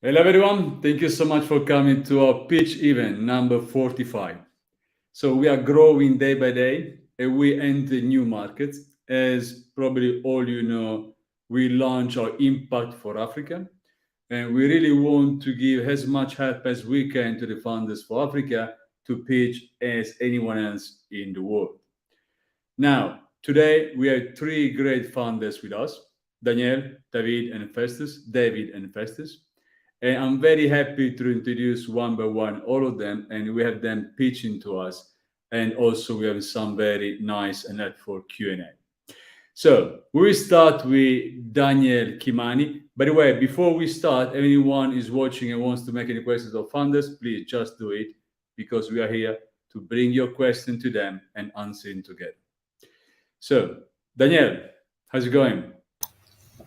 Hello, everyone. Thank you so much for coming to our pitch event number 45. So, we are growing day by day and we enter new markets. As probably all you know, we launch our Impact for Africa. And we really want to give as much help as we can to the funders for Africa to pitch as anyone else in the world. Now, today we have three great founders with us: Daniel, David, and Festus. David and Festus. And I'm very happy to introduce one by one all of them, and we have them pitching to us. And also, we have some very nice and helpful Q&A. So we will start with Daniel Kimani. By the way, before we start, anyone is watching and wants to make any questions of funders, please just do it because we are here to bring your question to them and answer it together. So, Daniel, how's it going?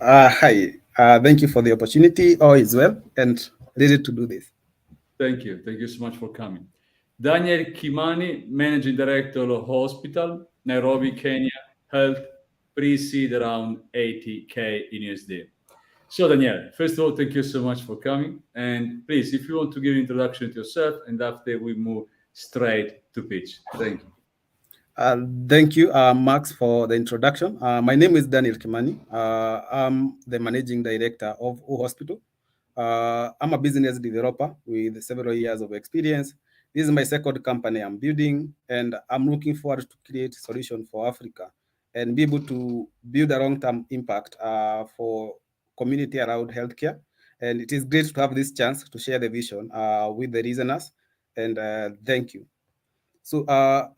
Hi, thank you for the opportunity. All is well and ready to do this. Thank you. Thank you so much for coming. Daniel Kimani, Managing Director of Hospital, Nairobi, Kenya, Health, pre-seed around 80K in USD. So, Daniel, first of all, thank you so much for coming. And please, if you want to give an introduction to yourself, and after we move straight to pitch. Thank you. Thank you, Max, for the introduction. My name is Daniel Kimani. I'm the Managing Director of Ohospital. I'm a business developer with several years of experience. This is my second company I'm building, and I'm looking forward to create solutions for Africa and be able to build a long-term impact for community around healthcare. And it is great to have this chance to share the vision with the listeners. And thank you. So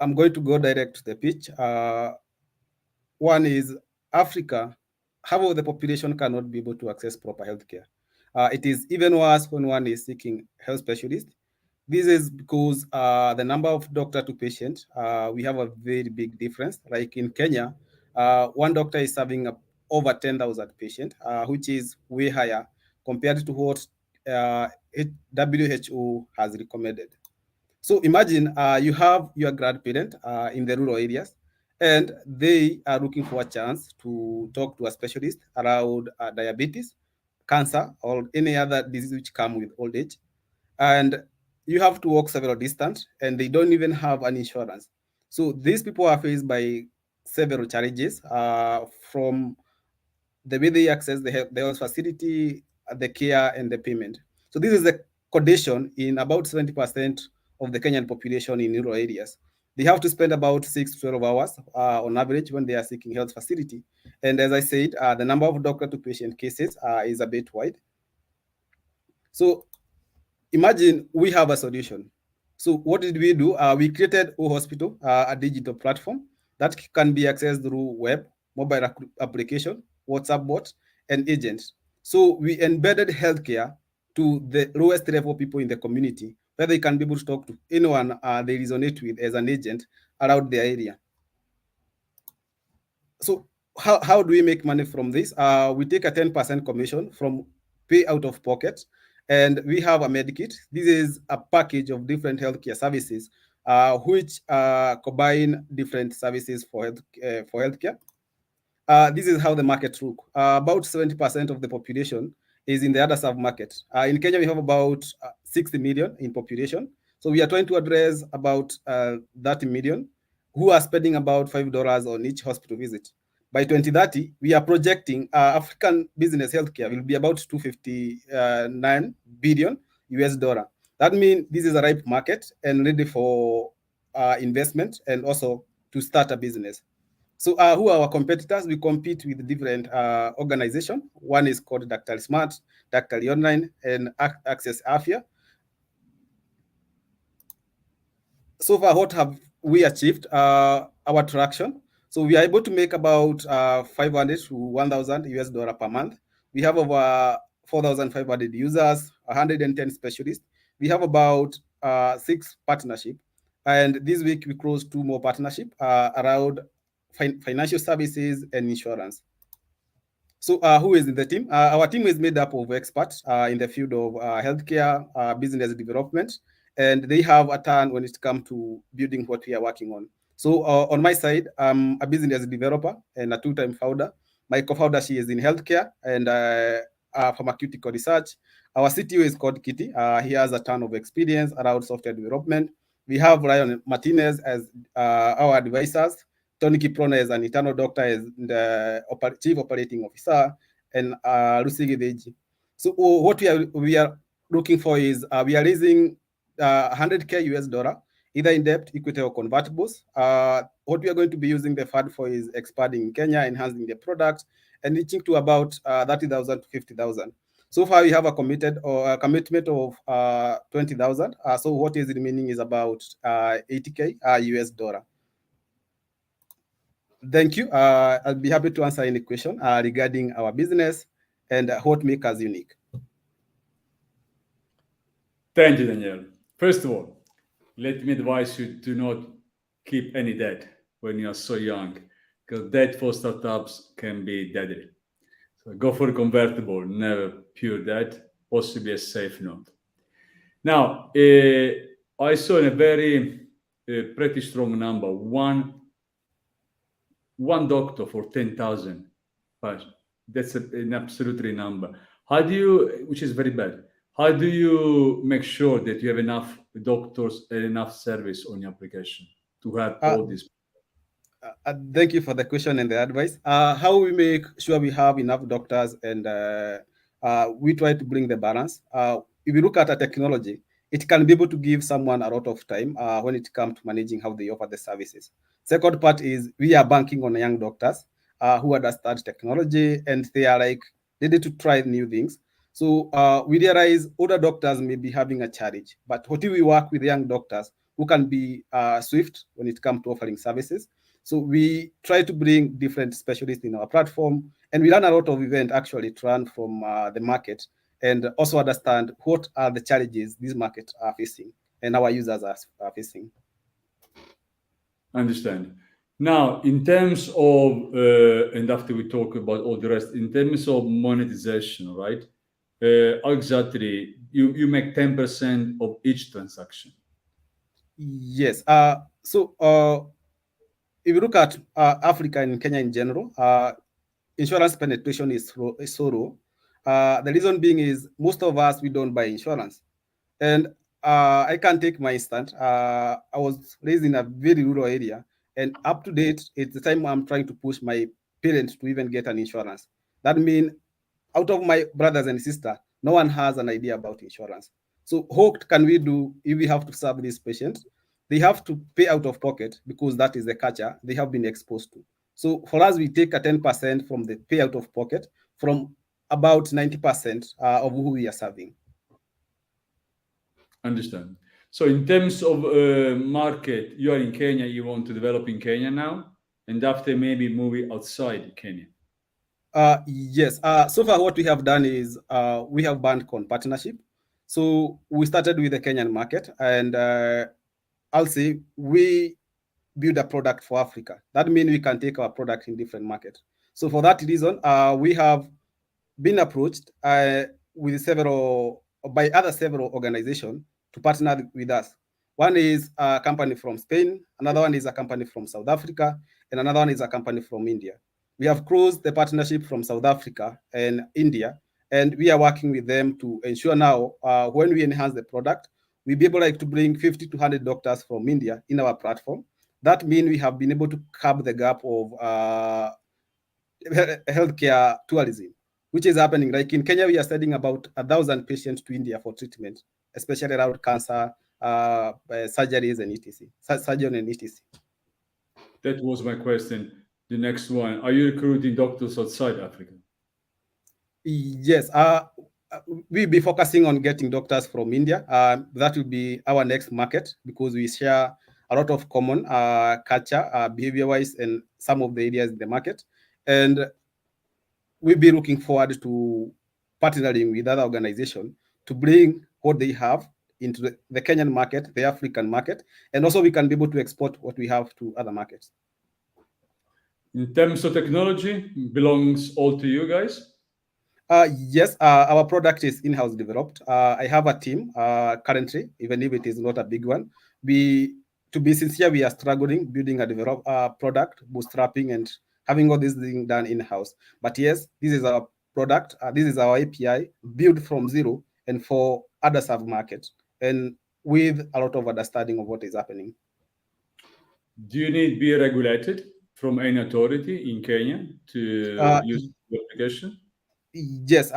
I'm going to go direct to the pitch. One is Africa, half of the population cannot be able to access proper healthcare. It is even worse when one is seeking health specialist. This is because the number of doctor to patient, we have a very big difference. Like in Kenya, one doctor is serving over 10,000 patients, which is way higher compared to what WHO has recommended. So imagine you have your grandparent in the rural areas, and they are looking for a chance to talk to a specialist around diabetes, cancer, or any other disease which come with old age. And you have to walk several distance, and they don't even have an insurance. So these people are faced by several challenges from the way they access the health facility, the care, and the payment. So this is the condition in about 70% of the Kenyan population in rural areas. They have to spend about 6 to 12 hours on average when they are seeking health facility. And as I said, the number of doctor to patient cases is a bit wide. So imagine we have a solution. So what did we do? We created Ohospital, a digital platform that can be accessed through web, mobile application, WhatsApp bot, and agents. So we embedded healthcare to the lowest level people in the community, where they can be able to talk to anyone they resonate with as an agent around their area. So how do we make money from this? We take a 10% commission from pay out of pocket, and we have a medikit. This is a package of different healthcare services, which combine different services for healthcare. This is how the market look. About 70% of the population is in the underserved market. In Kenya, we have about 60 million in population. So we are trying to address about 30 million who are spending about $5 on each hospital visit. By 2030, we are projecting African business healthcare will be about 259 billion US dollar. That means this is a ripe market and ready for investment and also to start a business. So who are our competitors? We compete with different organizations. One is called Dr. Smart, Dr. Online, and Access Afia. So far, what have we achieved? Our traction. So we are able to make about 500 to 1,000 US dollar per month. We have over 4,500 users, 110 specialists. We have about 6 partnerships. And this week we closed 2 more partnerships around financial services and insurance. So who is in the team? Our team is made up of experts in the field of healthcare, business development, and they have a turn when it comes to building what we are working on. So on my side, I'm a business developer and a 2-time founder. My co-founder, she is in healthcare, and pharmaceutical research. Our CTO is called Kitty. He has a ton of experience around software development. We have Ryan Martinez as our advisors. Tony Kiprona is an internal doctor, as the chief operating officer, and Lucy Gideji. So what we are looking for is we are raising $100K US, either in debt, equity, or convertibles. What we are going to be using the fund for is expanding in Kenya, enhancing the product, and reaching to about 30,000 to 50,000. So far, we have a commitment of 20,000. So what is remaining is about 80K US. Thank you. I'll be happy to answer any question regarding our business and what makes us unique. Thank you, Daniel. First of all, let me advise you to not keep any debt when you are so young, because debt for startups can be deadly. So go for a convertible, never pure debt, possibly a safe note. Now, I saw a very pretty strong number, one doctor for 10,000. That's an absolutely number. How do you, which is very bad, how do you make sure that you have enough doctors and enough service on your application to have all this? Thank you for the question and the advice. How we make sure we have enough doctors, and we try to bring the balance. If you look at a technology, it can be able to give someone a lot of time when it comes to managing how they offer the services. Second part is we are banking on young doctors who understand technology, and they are like ready to try new things. So we realize older doctors may be having a challenge, but what if we work with young doctors who can be swift when it comes to offering services? So we try to bring different specialists in our platform, and we run a lot of events actually to learn from the market and also understand what are the challenges these markets are facing and our users are facing. Understand. Now, in terms of, and after we talk about all the rest, in terms of monetization, right? How exactly you make 10% of each transaction? Yes. So if you look at Africa and Kenya in general, insurance penetration is so low. The reason being is most of us, we don't buy insurance. And I can take my instance. I was raised in a very rural area, and up to date, it's the time I'm trying to push my parents to even get an insurance. That means out of my brothers and sisters, no one has an idea about insurance. So what can we do if we have to serve these patients? They have to pay out of pocket because that is the culture they have been exposed to. So for us, we take a 10% from the pay out of pocket from about 90% of who we are serving. Understand. So in terms of market, you are in Kenya, you want to develop in Kenya now, and after maybe moving outside Kenya. Yes. So far, what we have done is we have banked on partnership. So we started with the Kenyan market, and I'll say we build a product for Africa. That means we can take our product in different markets. So for that reason, we have been approached with several organizations to partner with us. One is a company from Spain, another one is a company from South Africa, and another one is a company from India. We have closed the partnership from South Africa and India, and we are working with them to ensure now when we enhance the product, we'll be able to bring 50 to 100 doctors from India in our platform. That means we have been able to curb the gap of healthcare tourism, which is happening. Like in Kenya, we are sending about 1,000 patients to India for treatment, especially around cancer, surgeries, and etc. Surgeon and etc. That was my question. The next one: are you recruiting doctors outside Africa? Yes. We'll be focusing on getting doctors from India. That will be our next market because we share a lot of common culture, behavior-wise, and some of the areas in the market. And we'll be looking forward to partnering with other organizations to bring what they have into the Kenyan market, the African market, and also we can be able to export what we have to other markets. In terms of technology, belongs all to you guys? Yes, our product is in-house developed. I have a team currently, even if it is not a big one. To be sincere, we are struggling building a product, bootstrapping, and having all these things done in-house. But yes, this is our product. This is our API built from zero and for other serve markets, and with a lot of understanding of what is happening. Do you need to be regulated from any authority in Kenya to use the application? Yes,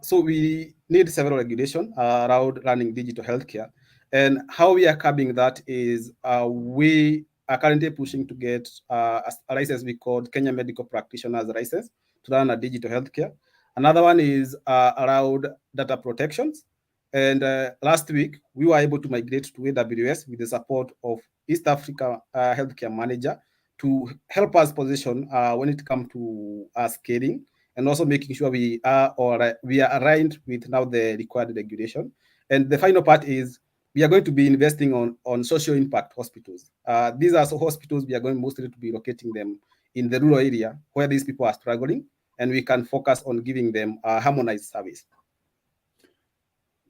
so we need several regulation around running digital healthcare, and how we are curbing that is we are currently pushing to get a license we called Kenya Medical Practitioners License to run a digital healthcare. Another one is around data protections, and last week we were able to migrate to AWS with the support of East Africa Healthcare Manager to help us position when it comes to scaling, and also making sure we are aligned with now the required regulation. And the final part is we are going to be investing on social impact hospitals. These are hospitals we are going mostly to be locating them in the rural area where these people are struggling, and we can focus on giving them a harmonized service.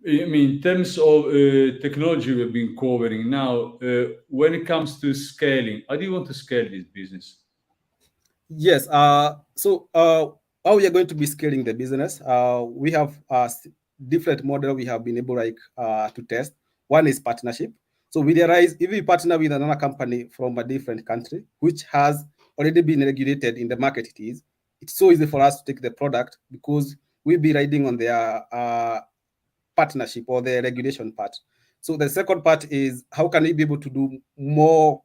I mean, in terms of technology we've been covering now, when it comes to scaling, how do you want to scale this business? Yes. So how we are going to be scaling the business? We have different model we have been able to test. One is partnership. So we realize if we partner with another company from a different country, which has already been regulated in the market, it's so easy for us to take the product because we'll be riding on their partnership or the regulation part. So the second part is how can we be able to do more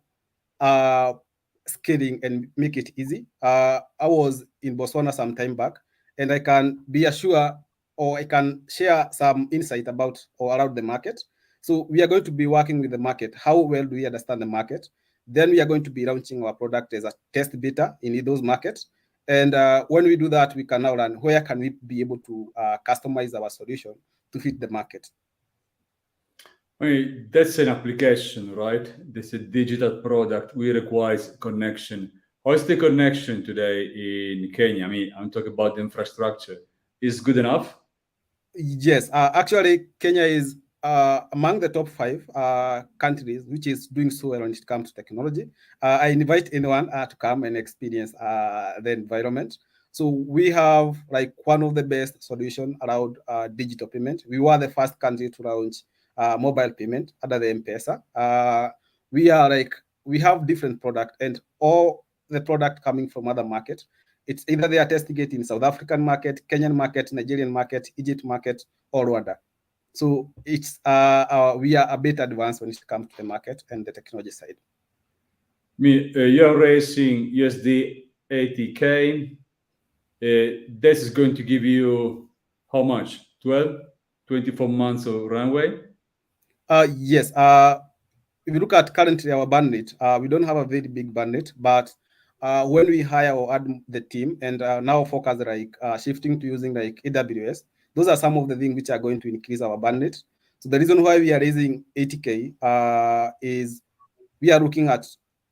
scaling and make it easy. I was in Botswana some time back, and I can be assured or I can share some insight about or around the market. So we are going to be working with the market. How well do we understand the market? Then we are going to be launching our product as a test beta in those markets. And when we do that, we can now learn where can we be able to customize our solution to fit the market. I mean, that's an application, right? That's a digital product. We requires connection. How is the connection today in Kenya? I mean, I'm talking about the infrastructure. Is good enough? Yes, actually, Kenya is among the top 5 countries which is doing so well when it comes to technology. I invite anyone to come and experience the environment. So we have like one of the best solution around digital payment. We were the first country to launch mobile payment under the M-Pesa. We have different product, and all the product coming from other markets. It's either they are testing it in South African market, Kenyan market, Nigerian market, Egypt market, or Rwanda. So it's we are a bit advanced when it comes to the market and the technology side. I mean, you're raising USD 80K. This is going to give you how much? 12, 24 months of runway? Yes. If you look at currently our bandwidth, we don't have a very big bandwidth, but when we hire or add the team and now focus shifting to using like AWS, those are some of the things which are going to increase our bandwidth. So the reason why we are raising 80K is we are looking at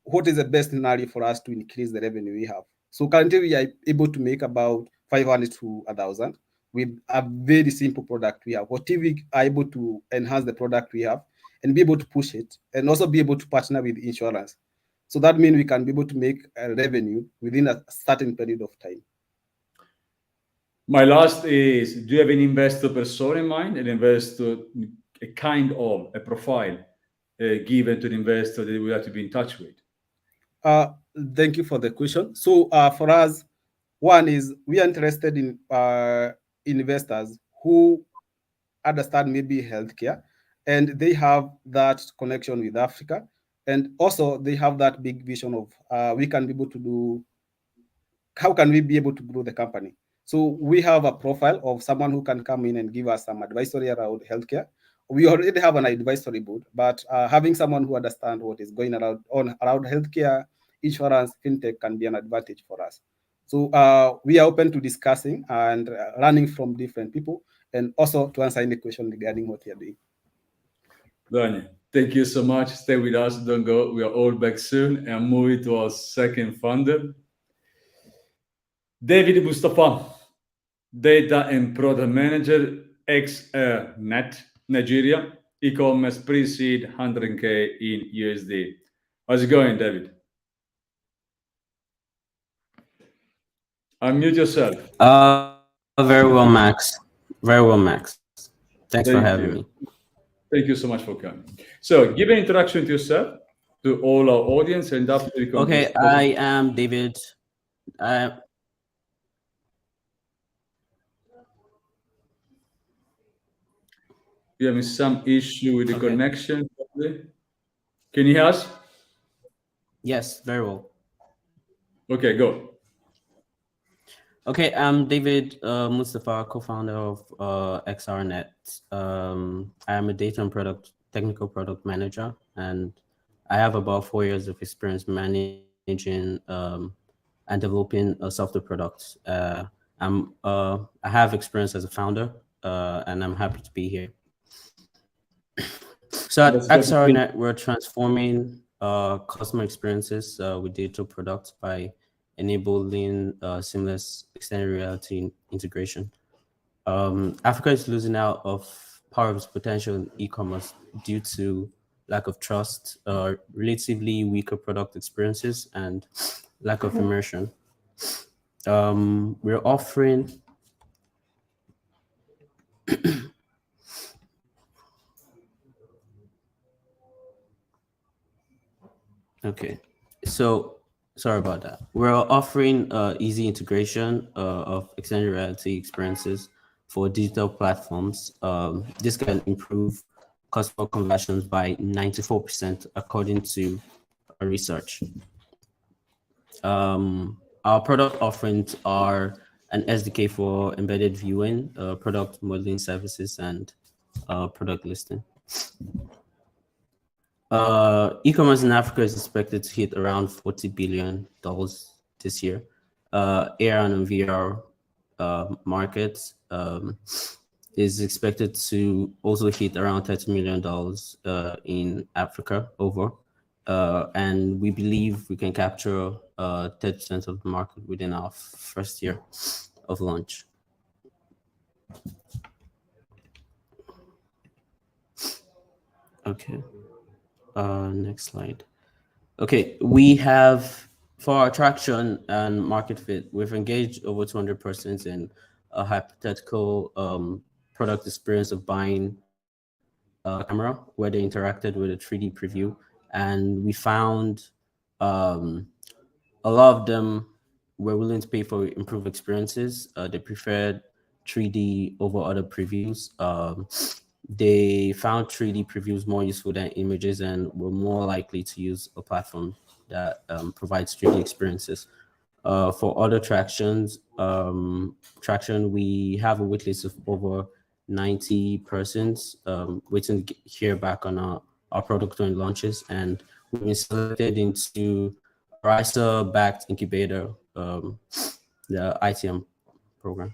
what is the best scenario for us to increase the revenue we have. So currently we are able to make about 500 to 1,000 with a very simple product we have. What if we are able to enhance the product we have and be able to push it and also be able to partner with insurance? So that means we can be able to make a revenue within a certain period of time. My last is, do you have an investor persona in mind? An investor, a kind of, a profile given to the investor that we have to be in touch with? Thank you for the question. So for us, one is we are interested in investors who understand maybe healthcare, and they have that connection with Africa, and also they have that big vision of we can be able to do, how can we be able to grow the company? So we have a profile of someone who can come in and give us some advisory around healthcare. We already have an advisory board, but having someone who understands what is going around healthcare, insurance, fintech can be an advantage for us. So we are open to discussing and learning from different people, and also to answer any question regarding what you are doing. Daniel, thank you so much. Stay with us. Don't go. We are all back soon and moving to our second founder, David Mustapha, Data and Product Manager, XRNet, Nigeria, e-commerce pre-seed 100K in USD. How's it going, David? Unmute yourself. Very well, Max. Very well, Max. Thanks for Thank having you. me. Thank you so much for coming. So give an introduction to yourself, to all our audience, and after we complete. Okay, I am David. I We having some issue with the okay. connection, probably. Can you hear us? Yes, very well. Okay, go. Okay, I'm David Mustapha, co-founder of XRNet. I am a data and technical product manager, and I have about 4 years of experience managing and developing software products. I have experience as a founder, and I'm happy to be here. So at That's definitely XRNet, we're transforming customer experiences with digital products by enabling seamless extended reality integration. Africa is losing out of power of its potential in e-commerce due to lack of trust, relatively weaker product experiences, and lack of immersion. We're offering Okay, so sorry about that. We're offering easy integration of extended reality experiences for digital platforms. This can improve customer conversions by 94% according to research. Our product offerings are an SDK for embedded viewing, product modeling services, and product listing. E-commerce in Africa is expected to hit around $40 billion this year. AR and VR markets is expected to also hit around $30 million in Africa over. And we believe we can capture 30% of the market within our first year of launch. Okay. Next slide. Okay, we have, for our traction and market fit, we've engaged over 200 persons in a hypothetical product experience of buying a camera where they interacted with a 3D preview. And we found a lot of them were willing to pay for improved experiences. They preferred 3D over other previews. They found 3D previews more useful than images and were more likely to use a platform that provides 3D experiences. For other traction, we have a waitlist of over 90 persons waiting to hear back on our product when it launches, and we've been selected into a RISA-backed incubator, the ITM program.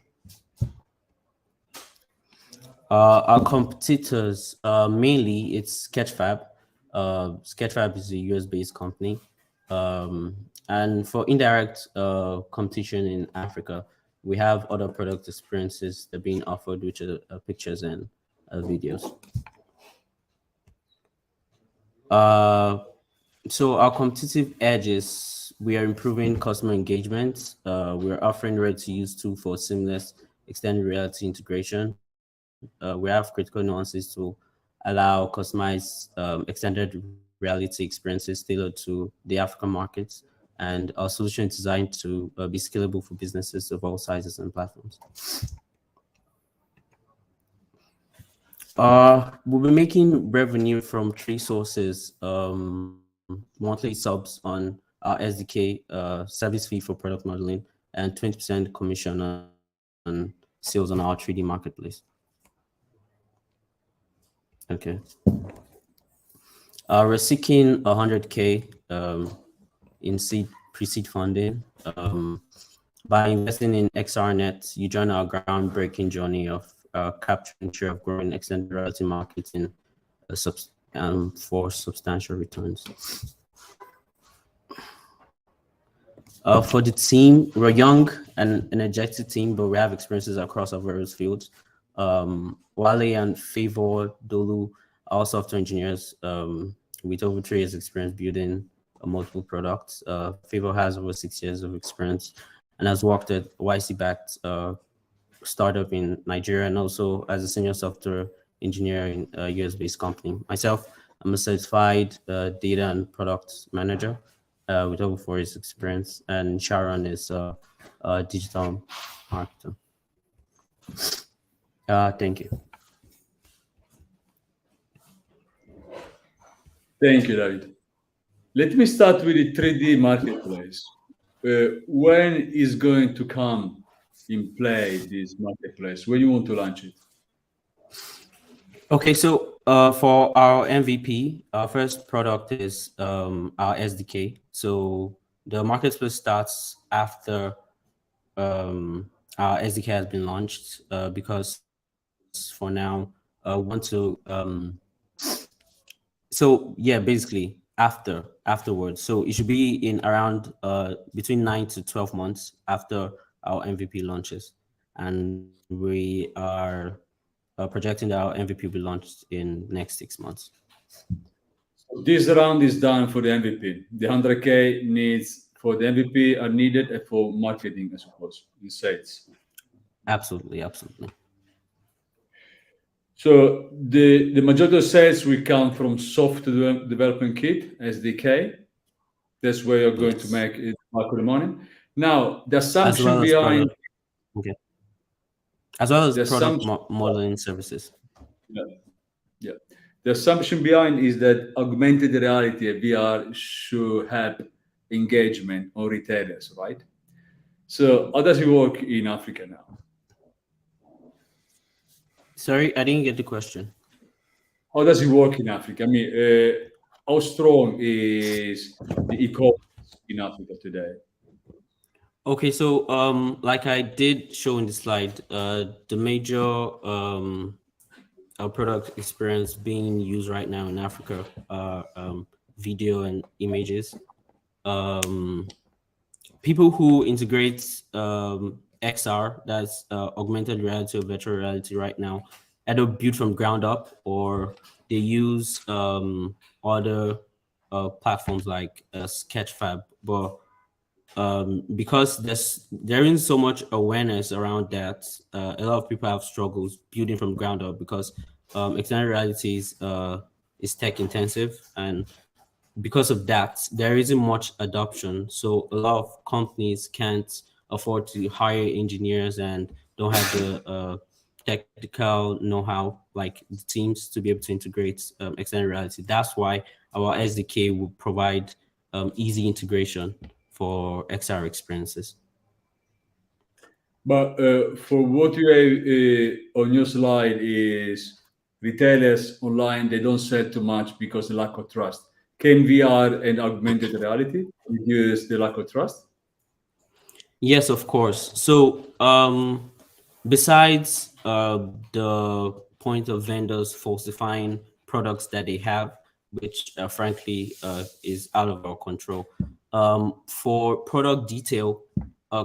Our competitors, mainly it's Sketchfab. Sketchfab is a US-based company. And for indirect competition in Africa, we have other product experiences that are being offered, which are pictures and videos. So our competitive edge is we are improving customer engagement. We're offering ready-to-use tool for seamless extended reality integration. We have critical nuances to allow customized extended reality experiences tailored to the African markets, and our solution is designed to be scalable for businesses of all sizes and platforms. We'll be making revenue from 3 sources: monthly subs on our SDK, service fee for product modeling, and 20% commission on sales on our 3D marketplace. Okay. We're seeking 100K in pre-seed funding. By investing in XRNet, you join our groundbreaking journey of capturing share of growing extended reality markets in for substantial returns. For the team, we're young and energetic team, but we have experiences across our various fields. Wale and Favor Dolu are software engineers with over 3 years experience building multiple products. Favor has over 6 years of experience and has worked at YC-backed startup in Nigeria, and also as a senior software engineer in a US-based company. Myself, I'm a certified data and product manager with over 4 years experience, and Sharon is a digital marketer. Thank you. Thank you, David. Let me start with the 3D marketplace. When is going to come in play this marketplace? When you want to launch it? Okay, so for our MVP, our first product is our SDK. So the marketplace starts after our SDK has been launched because for now we want to so yeah, basically afterwards. So it should be in around between 9 to 12 months after our MVP launches, and we are projecting that our MVP will be launched in next 6 months. This round is done for the MVP. The 100K needs for the MVP are needed for marketing, I suppose, in sales. Absolutely, absolutely. So the majority of sales will come from software development kit, SDK. That's where you're going to make it back the money. Now, the assumption As well as behind product, okay. As well as the product assumption, modeling services. yeah. The assumption behind is that augmented reality and VR should help engagement on retailers, right? So how does it work in Africa now? Sorry, I didn't get the question. How does it work in Africa? I mean, how strong is the e-commerce in Africa today? Okay, so like I did show in the slide, the major product experience being used right now in Africa are video and images. People who integrate XR, that's augmented reality or virtual reality right now, either built from ground up or they use other platforms like Sketchfab. But because there isn't so much awareness around that, a lot of people have struggles building from ground up because extended reality is tech intensive, and because of that, there isn't much adoption. So a lot of companies can't afford to hire engineers and don't have the technical know-how like the teams to be able to integrate extended reality. That's why our SDK will provide easy integration for XR experiences. But for what you have on your slide is retailers online, they don't sell too much because of lack of trust. Can VR and augmented reality reduce the lack of trust? Yes, of course. So besides the point of vendors falsifying products that they have, which frankly is out of our control, for product detail,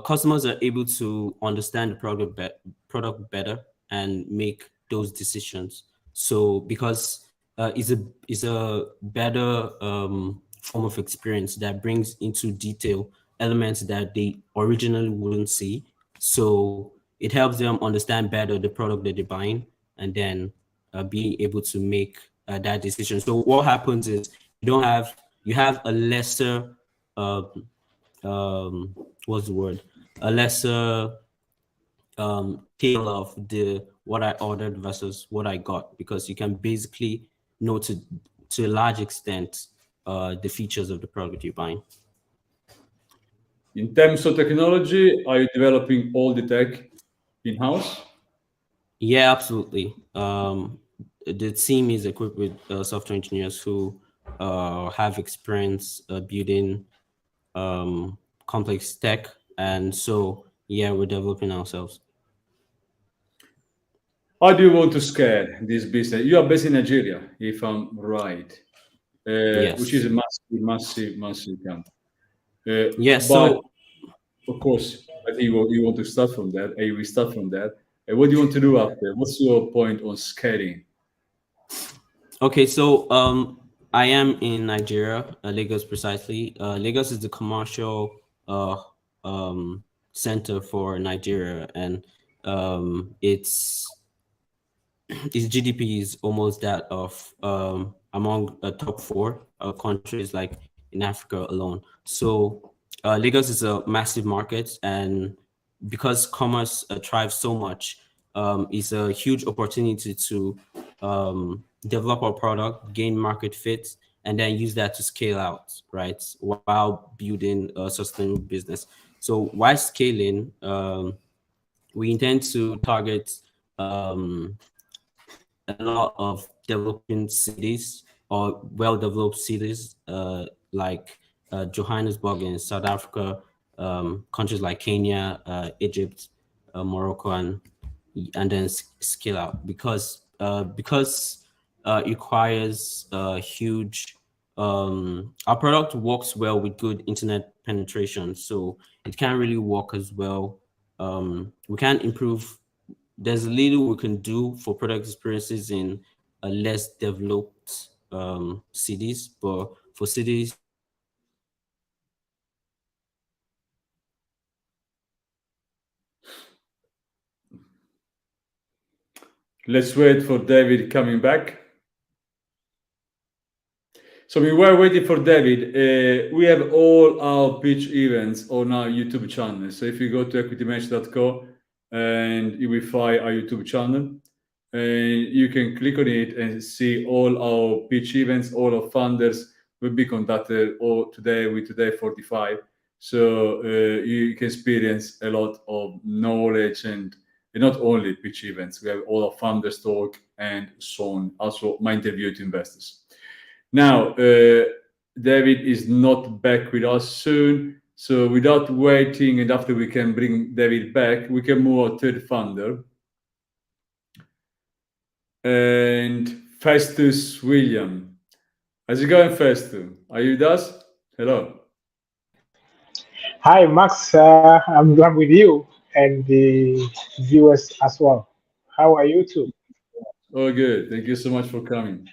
customers are able to understand the product better and make those decisions. So because it's a better form of experience that brings into detail elements that they originally wouldn't see. So it helps them understand better the product that they're buying and then being able to make that decision. So what happens is you have a lesser what's the word? A lesser scale of the what I ordered versus what I got, because you can basically know to a large extent the features of the product you're buying. In terms of technology, are you developing all the tech in-house? Yeah, absolutely. The team is equipped with software engineers who have experience building complex tech, and so yeah, we're developing ourselves. How do you want to scale this business? You are based in Nigeria, if I'm right, which is Yes. a massive country. Yeah. But So of course, I think you want to start from that, and we start from that. And what do you want to do after? What's your point on scaling? okay, so I am in Nigeria, Lagos precisely. Lagos is the commercial center for Nigeria, and its GDP is almost that of among top four countries like in Africa alone. So Lagos is a massive market, and because commerce thrives so much, it's a huge opportunity to develop our product, gain market fit, and then use that to scale out, right? While building a sustainable business. So while scaling, we intend to target a lot of developing cities or well-developed cities like Johannesburg in South Africa, countries like Kenya, Egypt, Morocco, and then scale out because it requires huge. Our product works well with good internet penetration, so it can't really work as well. We can improve. There's little we can do for product experiences in less developed cities, but for cities Let's wait for David coming back. So we were waiting for David. We have all our pitch events on our YouTube channel. So if you go to equitymatch.co and you will find our YouTube channel, and you can click on it and see all our pitch events. All our funders will be conducted all today with Today 45. So you can experience a lot of knowledge and not only pitch events. We have all our funders talk and so on. Also, my interview to investors. Now, David is not back with us soon. So without waiting, and after we can bring David back, we can move our third funder. And Festus William. How's it going, Festus? Are you with us? Hello. Hi, Max. I'm glad with you and the viewers as well. How are you too? Oh, good. Thank you so much for coming.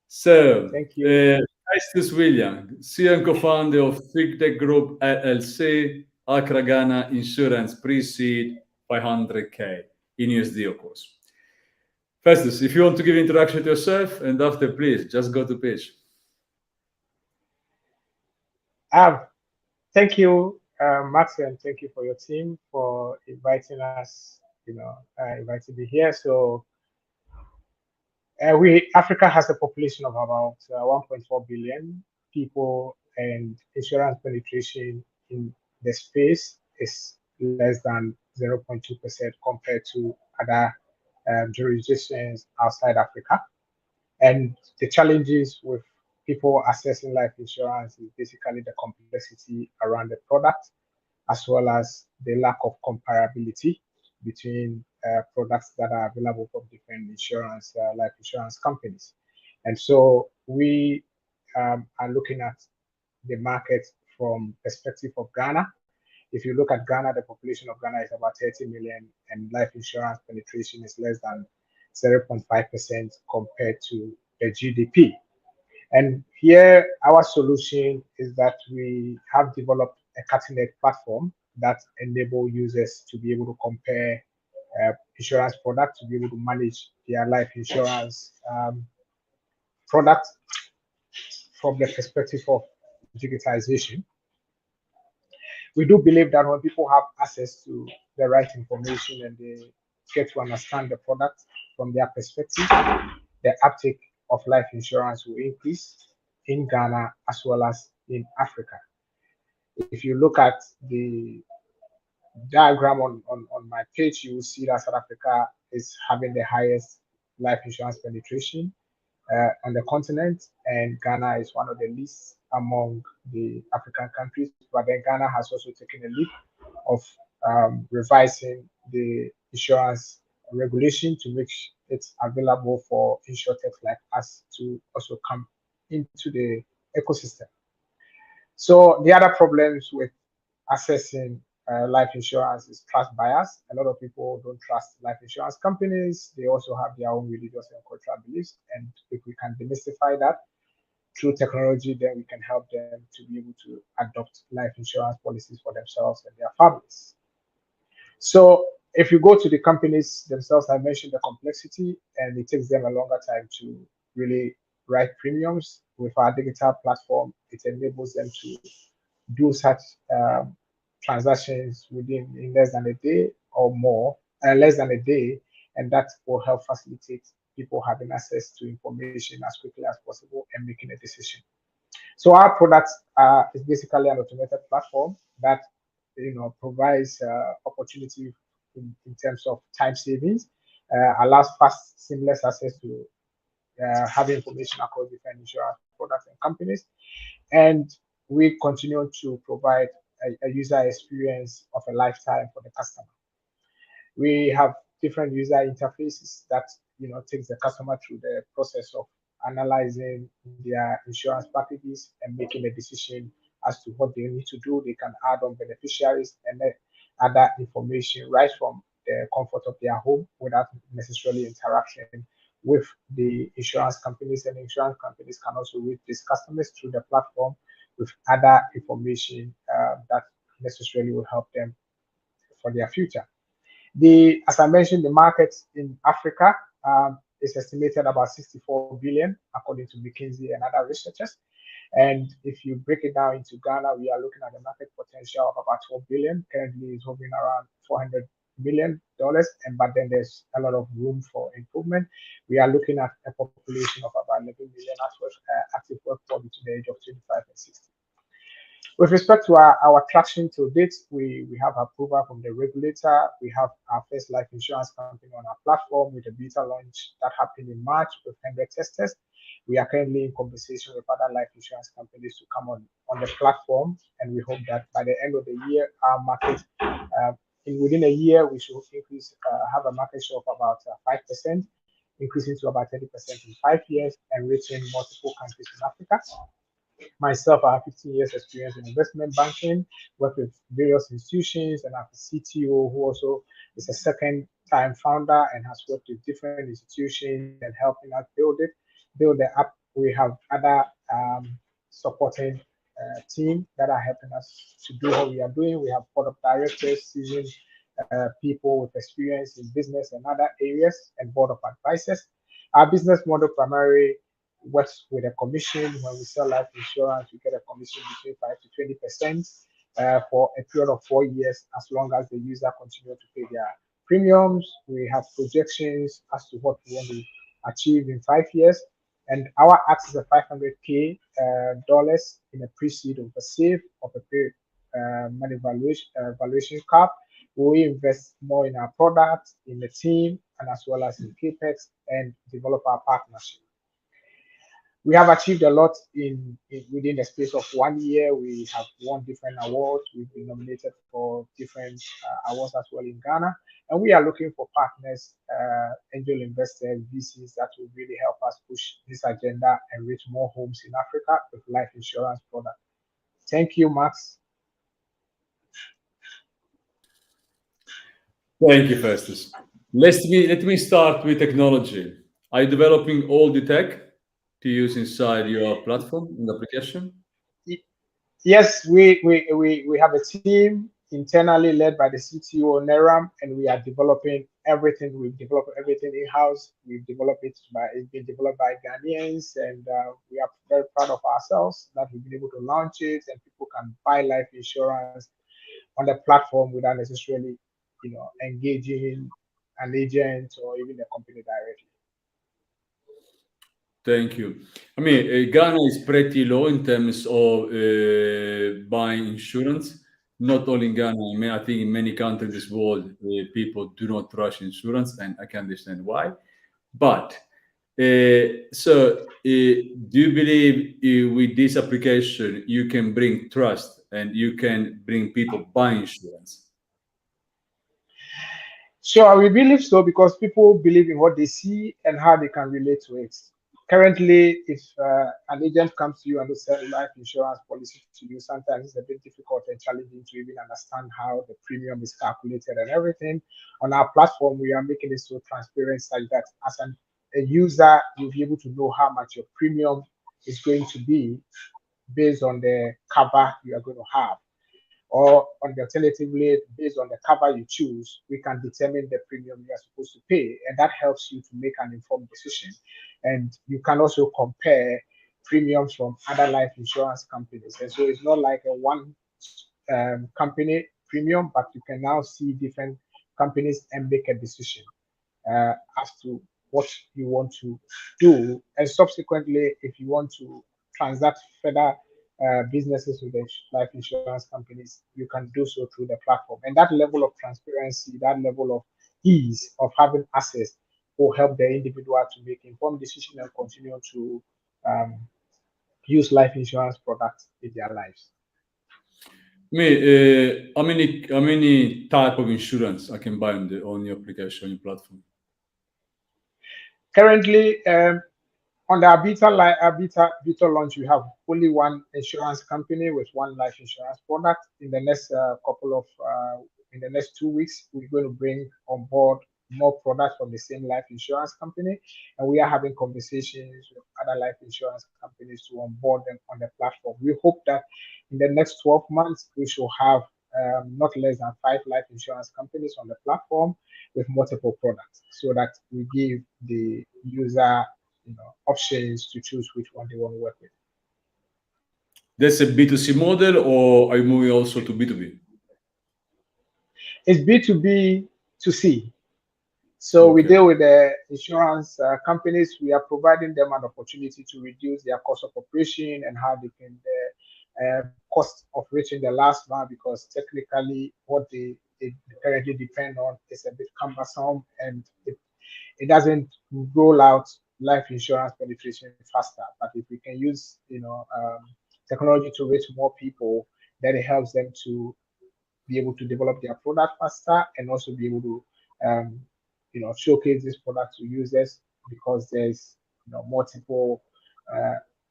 So, Thank you. Festus William, CEO and co-founder of Figtech Group LLC, Accra, Ghana Insurance Pre-Seed 500K in USD, of course. Festus, if you want to give an introduction to yourself, and after, please, just go to pitch. Thank you, Max, and thank you for your team for inviting us, inviting me here. So Africa has a population of about 1.4 billion people, and insurance penetration in the space is less than 0.2% compared to other jurisdictions outside Africa. And the challenges with people accessing life insurance is basically the complexity around the product, as well as the lack of comparability between products that are available from different life insurance companies. And so we are looking at the market from perspective of Ghana. If you look at Ghana, the population of Ghana is about 30 million, and life insurance penetration is less than 0.5% compared to the GDP. And here, our solution is that we have developed a cutting-edge platform that enable users to be able to compare insurance products, to be able to manage their life insurance product from the perspective of digitization. We do believe that when people have access to the right information and they get to understand the product from their perspective, the uptake of life insurance will increase in Ghana as well as in Africa. If you look at the diagram on my page, you will see that South Africa is having the highest life insurance penetration on the continent, and Ghana is one of the least among the African countries. But then Ghana has also taken a leap of revising the insurance regulation to make it available for insurtechs like us to also come into the ecosystem. So the other problems with accessing life insurance is trust bias. A lot of people don't trust life insurance companies. They also have their own religious and cultural beliefs. And if we can demystify that through technology, then we can help them to be able to adopt life insurance policies for themselves and their families. So If you go to the companies themselves, I mentioned the complexity, and it takes them a longer time to really write premiums. With our digital platform, it enables them to do such transactions in less than a day or more, less than a day, and that will help facilitate people having access to information as quickly as possible and making a decision. So our product is basically an automated platform that provides opportunity in terms of time savings, allows fast, seamless access to have information across different insurance products and companies, and we continue to provide a user experience of a lifetime for the customer. We have different user interfaces that takes the customer through the process of analyzing their insurance packages and making a decision as to what they need to do. They can add on beneficiaries and other information right from the comfort of their home without necessarily interaction with the insurance companies, and insurance companies can also reach these customers through the platform with other information that necessarily will help them for their future. As I mentioned, the market in Africa is estimated about 64 billion, according to McKinsey and other researchers. And if you break it down into Ghana, we are looking at a market potential of about 12 billion. Currently, it's hovering around $400 million, but then there's a lot of room for improvement. We are looking at a population of about 11 million active workforce between the age of 25 and 60. With respect to our traction to date, we have approval from the regulator. We have our first life insurance company on our platform with a beta launch that happened in March with 100 testers. We are currently in conversation with other life insurance companies to come on the platform, and we hope that by the end of the year, our market, within a year, we should have a market share of about 5%, increasing to about 30% in 5 years, and reaching multiple countries in Africa. Myself, I have 15 years experience in investment banking, worked with various institutions, and I have a CTO who also is a second-time founder and has worked with different institutions and helping us build the app. We have other supporting team that are helping us to do what we are doing. We have board of directors, seasoned people with experience in business and other areas, and board of advisors. Our business model primarily works with a commission. When we sell life insurance, we get a commission between 5 to 20% for a period of 4 years, as long as the user continues to pay their premiums. We have projections as to what we want to achieve in 5 years, and our ask is a $500K in a pre-seed of a save of a money valuation cap. We invest more in our product, in the team, and as well as in CapEx, and develop our partnership. We have achieved a lot within the space of 1 year. We have won different awards. We've been nominated for different awards as well in Ghana. And we are looking for partners, angel investors, VCs that will really help us push this agenda and reach more homes in Africa with life insurance product. Thank you, Max. Thank you, Festus. Let me start with technology. Are you developing all the tech to use inside your platform and application? Yes, we have a team internally led by the CTO Neram, and we are developing everything. We've developed everything in-house. It's been developed by Ghanaians, and we are very proud of ourselves that we've been able to launch it, and people can buy life insurance on the platform without necessarily, engaging an agent or even the company directly. Thank you. I mean, Ghana is pretty low in terms of buying insurance. Not only in Ghana, I think in many countries in this world, people do not trust insurance, and I can understand why. But do you believe with this application you can bring trust and you can bring people buy insurance? Sure, we believe so, because people believe in what they see and how they can relate to it. Currently, if an agent comes to you and they sell life insurance policy to you, sometimes it's a bit difficult and challenging to even understand how the premium is calculated and everything. On our platform, we are making it so transparent such that as a user, you'll be able to know how much your premium is going to be based on the cover you are going to have. or on the alternatively, based on the cover you choose, we can determine the premium you are supposed to pay, and that helps you to make an informed decision. And you can also compare premiums from other life insurance companies, and so it's not like a one company premium, but you can now see different companies and make a decision as to what you want to do, and subsequently, if you want to transact further businesses with the life insurance companies, you can do so through the platform. And that level of transparency, that level of ease of having access will help the individual to make informed decisions and continue to use life insurance products in their lives. How many type of insurance I can buy on your application, on your platform? Currently, on the beta launch, we have only one insurance company with one life insurance product. In the next in the next 2 weeks, we're going to bring on board more products from the same life insurance company, and we are having conversations with other life insurance companies to onboard them on the platform. We hope that in the next 12 months, we should have not less than 5 life insurance companies on the platform with multiple products, so that we give the user options to choose which one they want to work with. That's a B2C model, or are you moving also to B2B? It's B2B to C. So we deal with the insurance companies. We are providing them an opportunity to reduce their cost of operation and how they can cost of reaching the last mile, because technically what they currently depend on is a bit cumbersome, and it doesn't roll out life insurance penetration faster. But if we can use technology to reach more people, then it helps them to be able to develop their product faster and also be able to showcase this product to users, because there's multiple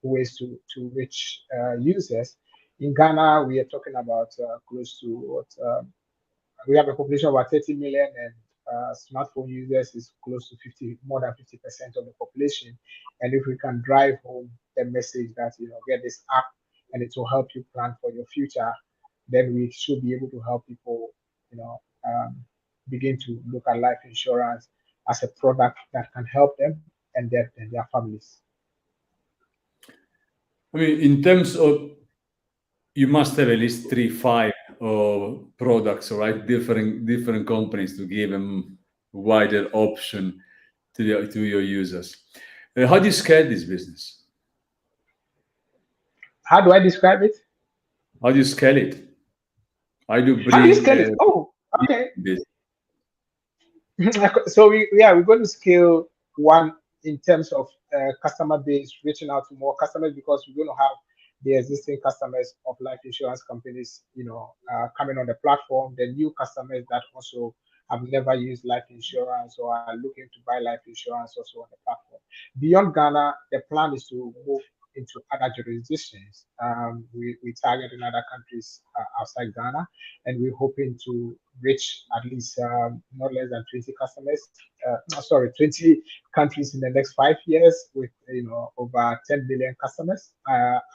ways to reach users. In Ghana, we are talking about close to we have a population of about 30 million, and smartphone users is close to more than 50% of the population. And if we can drive home the message that get this app and it will help you plan for your future, then we should be able to help people begin to look at life insurance as a product that can help them and their families. I mean, in terms of, you must have at least 3-5 products, right? Different companies to give them wider option to your users. How do you scale this business? How do I describe it? How do you scale it? How do you scale it? Oh, okay. This? So we're going to scale one in terms of customer base, reaching out to more customers, because we're going to have the existing customers of life insurance companies, coming on the platform, the new customers that also have never used life insurance or are looking to buy life insurance also on the platform. Beyond Ghana, the plan is to move into other jurisdictions. We target in other countries outside Ghana, and we're hoping to reach at least not less than 20 countries in the next 5 years, with over 10 million customers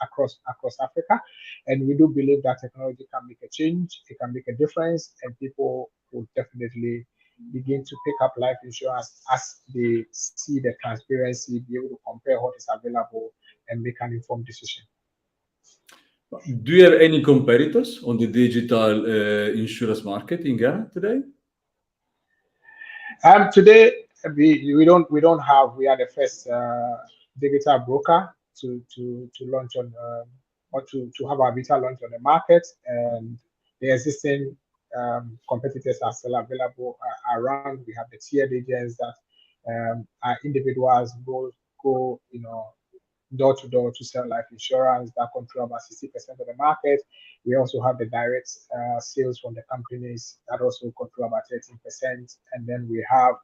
across Africa. And we do believe that technology can make a change, it can make a difference, and people will definitely begin to pick up life insurance as they see the transparency, be able to compare what is available and make an informed decision. Do you have any competitors on the digital insurance market in Ghana today? Today we don't have. We are the first digital broker to launch on or to have our beta launch on the market, and the existing competitors are still available around. We have the tiered agents that are individuals go door to door to sell life insurance that control about 60% of the market. We also have the direct sales from the companies that also control about 13%. And then we have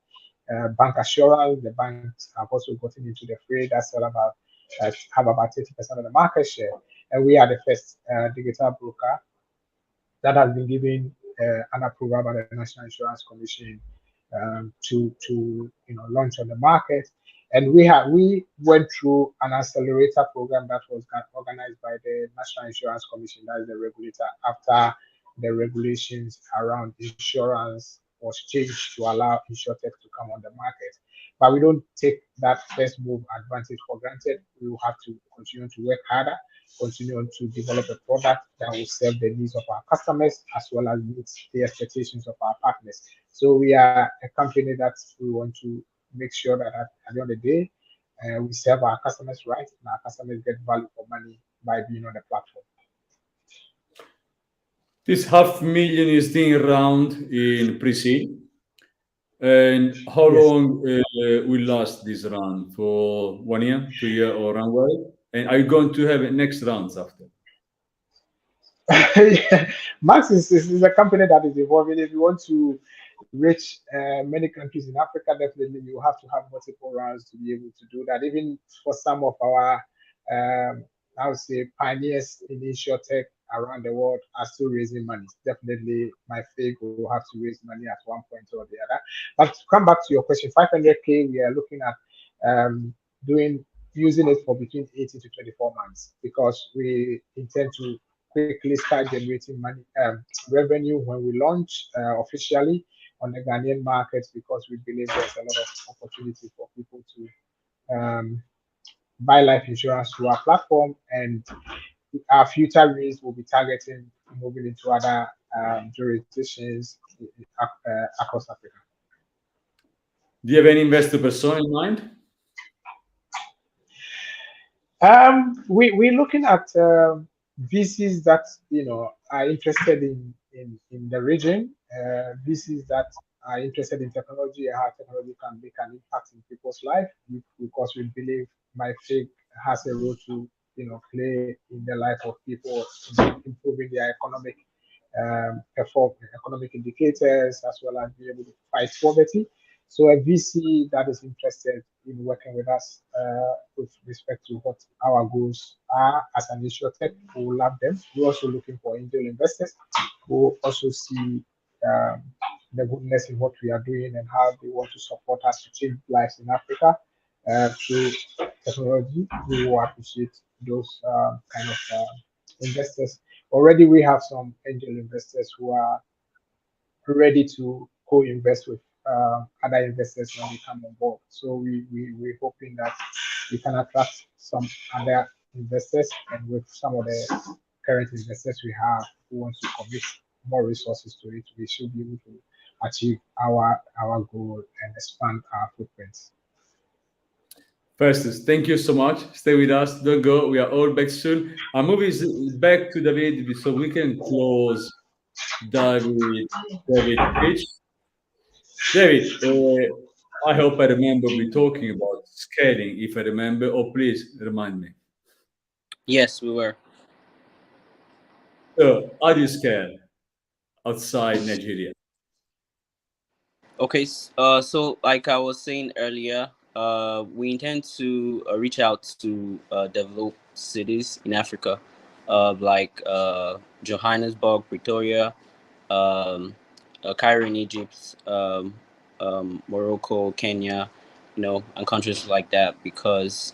bank assurance. The banks have also gotten into the fray. That's all about have about 30% of the market share. And we are the first digital broker that has been given an approval by the National Insurance Commission to launch on the market. And we went through an accelerator program that was organized by the National Insurance Commission, that is the regulator, after the regulations around insurance was changed to allow insurtech to come on the market. But we don't take that first move advantage for granted. We will have to continue to work harder, continue to develop a product that will serve the needs of our customers as well as meet the expectations of our partners. So we are a company that we want to make sure that at the end of the day, we serve our customers right and our customers get value for money by being on the platform. This $500,000 is still around in pre-seed. And how Yes. long will last this round? For 1 year, 2 year, or runway? And are you going to have next rounds after? Max is a company that is evolving. If you want to reach many countries in Africa, definitely you have to have multiple rounds to be able to do that. Even for some of our, I would say, pioneers in insurtech around the world are still raising money. Definitely, my Fig will have to raise money at one point or the other. But to come back to your question, 500K, we are looking at using it for between 18 to 24 months because we intend to quickly start generating money revenue when we launch officially on the Ghanaian market because we believe there's a lot of opportunity for people to buy life insurance through our platform, and our future raise will be targeting moving into other jurisdictions across Africa. Do you have any investor persona in mind? We're looking at VCs that are interested in the region, VCs that are interested in technology and how technology can make an impact in people's life, because we believe MyFig has a role to play in the life of people, improving their economic economic indicators, as well as be able to fight poverty. So a VC that is interested in working with us with respect to what our goals are as an insurtech, we will love them. We're also looking for angel investors who also see the goodness in what we are doing and how they want to support us to change lives in Africa through technology. We will appreciate those kind of investors. Already we have some angel investors who are ready to co-invest with other investors when they come on board. So we're hoping that we can attract some other investors, and with some of the current investors we have who want to commit more resources to it, we should be able to achieve our goal and expand our footprints. Festus, thank you so much. Stay with us. Don't go. We are all back soon. Our move is back to David so we can close David pitch. David, I hope I remember we talking about scaling. If I remember, please remind me. Yes, we were. So, how do you scale outside Nigeria? Okay, so like I was saying earlier, we intend to reach out to developed cities in Africa, like Johannesburg, Pretoria, Cairo in Egypt, Morocco, Kenya, and countries like that, because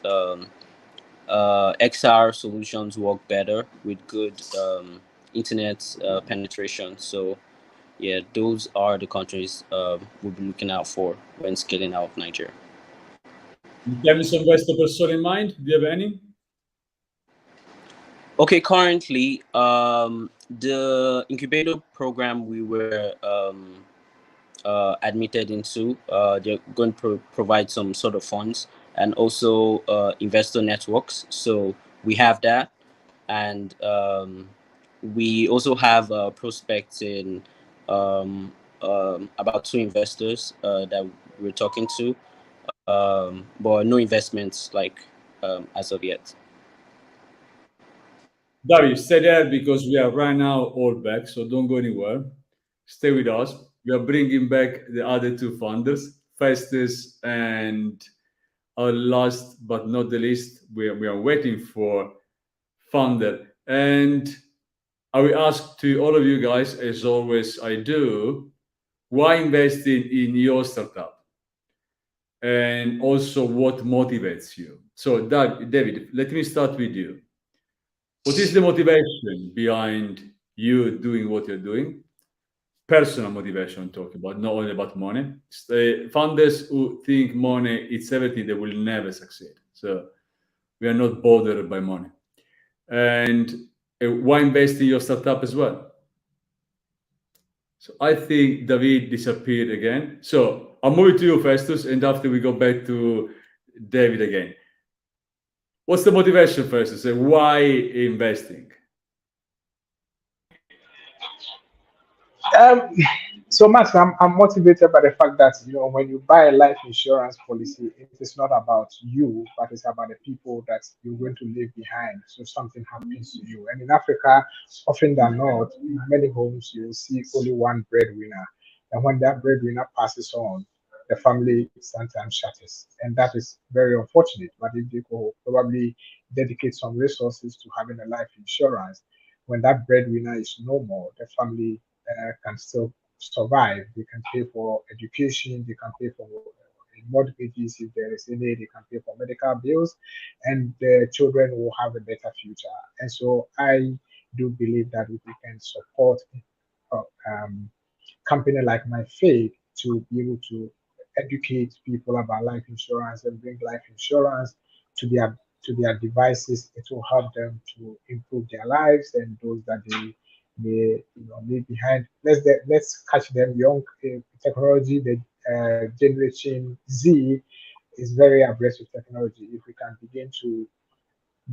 XR solutions work better with good internet penetration. So yeah, those are the countries we'll be looking out for when scaling out Nigeria. You have any investor persona in mind? Do you have any? Okay, currently, the incubator program we were admitted into, they're going to provide some sort of funds and also investor networks. So we have that, and we also have prospects in about 2 investors that we're talking to, but no investments as of yet. David, stay there because we are right now all back, so don't go anywhere. Stay with us. We are bringing back the other 2 founders, Festus, and our last but not the least, we are waiting for founder. And I will ask to all of you guys, as always I do, why investing in your startup? And also what motivates you? So David, let me start with you. What is the motivation behind you doing what you're doing. Personal motivation I'm talking about, not only about money. Founders who think money is everything, they will never succeed. So we are not bothered by money. And why invest in your startup as well? So I think David disappeared again. So I'll move it to you, Festus, and after we go back to David again. What's the motivation, Festus? And why investing? So Max, I'm motivated by the fact that when you buy a life insurance policy, it is not about you, but it's about the people that you're going to leave behind. So something happens to you. And in Africa, often than not, in many homes you will see only one breadwinner, and when that breadwinner passes on, the family sometimes shatters, and that is very unfortunate. But if they could probably dedicate some resources to having a life insurance, when that breadwinner is no more, the family can still survive. They can pay for education, they can pay for mortgages if there is any, they can pay for medical bills, and the children will have a better future. And so I do believe that if we can support uh, um, company like my faith to be able to educate people about life insurance and bring life insurance to their devices, it will help them to improve their lives and those that they leave behind. Let's catch them young. Technology, the generation Z is very abreast with technology. If we can begin to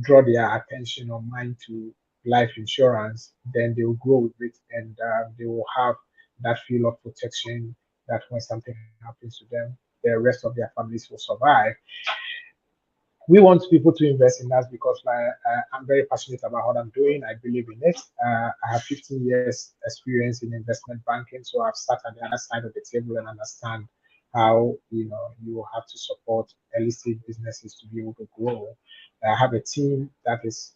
draw their attention or mind to life insurance, then they will grow with it, and they will have that feel of protection that when something happens to them, the rest of their families will survive. We want people to invest in us because I'm very passionate about what I'm doing. I believe in it. I have 15 years experience in investment banking, so I've sat at the other side of the table and understand how you will have to support early stage businesses to be able to grow. I have a team that is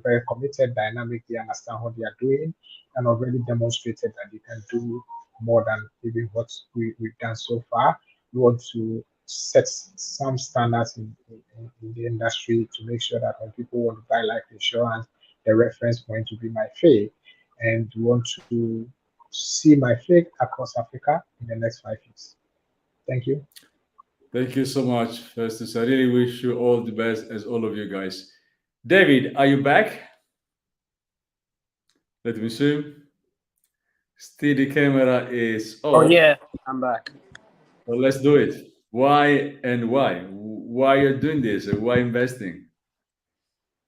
very committed, dynamic. They understand what they are doing, and already demonstrated that they can do more than even what we've done so far. We want to set some standards in the industry to make sure that when people want to buy life insurance, the reference point to be my faith, and we want to see my faith across Africa in the next 5 years. Thank you. Thank you so much, Festus. I really wish you all the best, as all of you guys. David, are you back? Let me see. Still, the camera is off. Oh yeah, I'm back. So let's do it. Why and why? Why you're doing this? Why investing?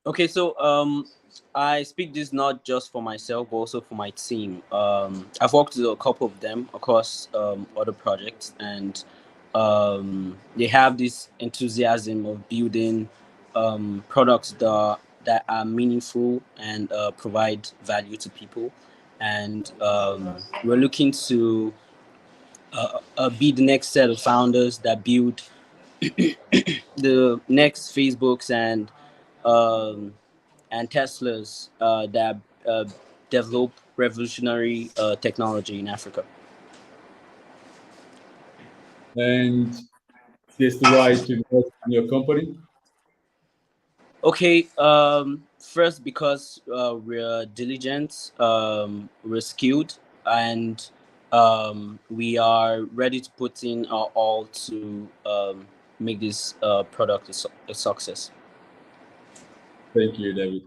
Okay, so I speak this not just for myself, but also for my team. I've worked with a couple of them across other projects, and they have this enthusiasm of building products that are meaningful and provide value to people. And we're looking to be the next set of founders that build the next Facebooks and Teslas that develop revolutionary technology in Africa. And this the why to invest in your company? Okay, first because we're diligent, we're skilled, and we are ready to put in our all to make this product a success. Thank you, David.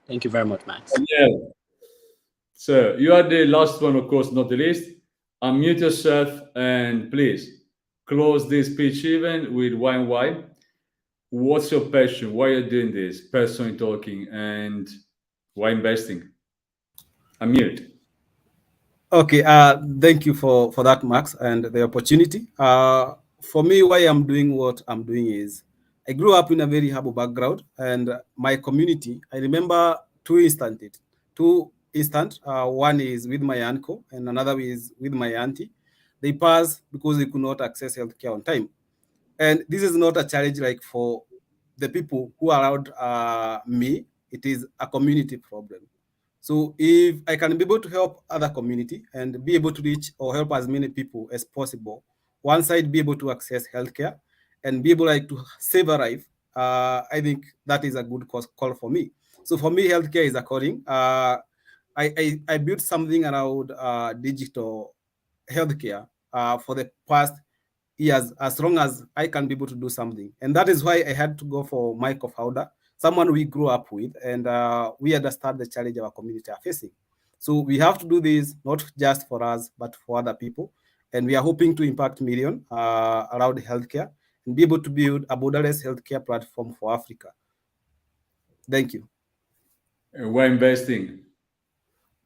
Thank you very much, Max. Yeah. So you are the last one, of course, not the least. Unmute yourself and please close this pitch even with why and why. What's your passion? Why are you doing this? Personally talking, and why investing? Unmute. Okay, thank you for that, Max, and the opportunity. For me, why I'm doing what I'm doing is I grew up in a very humble background, and my community, I remember two instances. One is with my uncle, and another is with my auntie. They passed because they could not access healthcare on time. And this is not a challenge like for the people who are around me. It is a community problem. So if I can be able to help other community and be able to reach or help as many people as possible, one side be able to access healthcare and be able like to save a life, I think that is a good call for me. So for me, healthcare is a calling. I built something around digital healthcare for the past years, as long as I can be able to do something. And that is why I had to go for my co-founder, someone we grew up with, and we understand the challenge our community are facing. So we have to do this not just for us, but for other people. And we are hoping to impact million around healthcare and be able to build a borderless healthcare platform for Africa. Thank you. We're investing.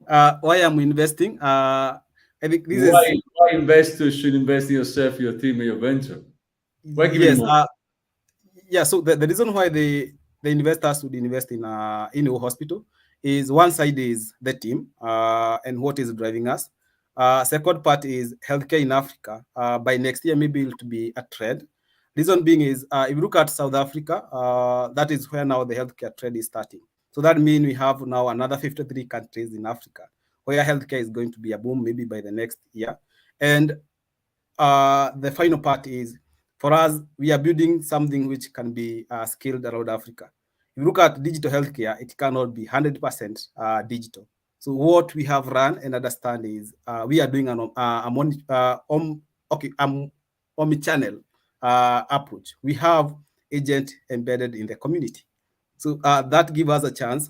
Why I'm investing? I think this Why investors should invest in yourself, your team, and your venture? Why give yes, me more? yeah. So the reason why the investors would invest in Ohospital is one side is the team and what is driving us. Second part is healthcare in Africa. By next year, maybe it will be a trend. Reason being is if you look at South Africa, that is where now the healthcare trend is starting. So that means we have now another 53 countries in Africa where healthcare is going to be a boom maybe by the next year. And the final part is for us, we are building something which can be scaled around Africa. If you look at digital healthcare, it cannot be 100% digital. So what we have run and understand is we are doing an omni-channel approach. We have agent embedded in the community. So that gives us a chance,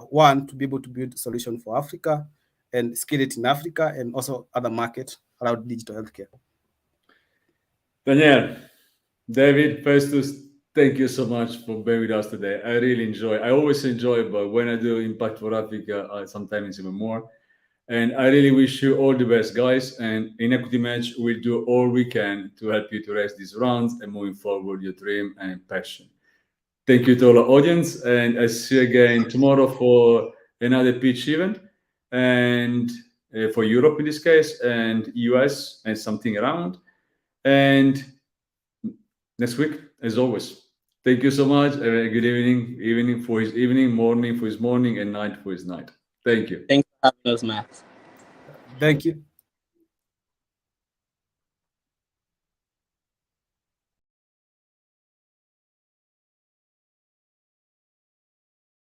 one, to be able to build a solution for Africa and scale it in Africa and also other markets around digital healthcare. Daniel, David, Festus, thank you so much for being with us today. I really enjoy. I always enjoy, but when I do Impact for Africa, sometimes even more. And I really wish you all the best, guys. And in EquityMatch, we'll do all we can to help you to raise these rounds and moving forward your dream and passion. Thank you to all our audience, and I see you again tomorrow for another pitch event, and for Europe in this case, and US and something around. And next week, as always. Thank you so much. Good evening for his evening, morning for his morning, and night for his night. Thank you. Thanks for having us, Matt. Thank you.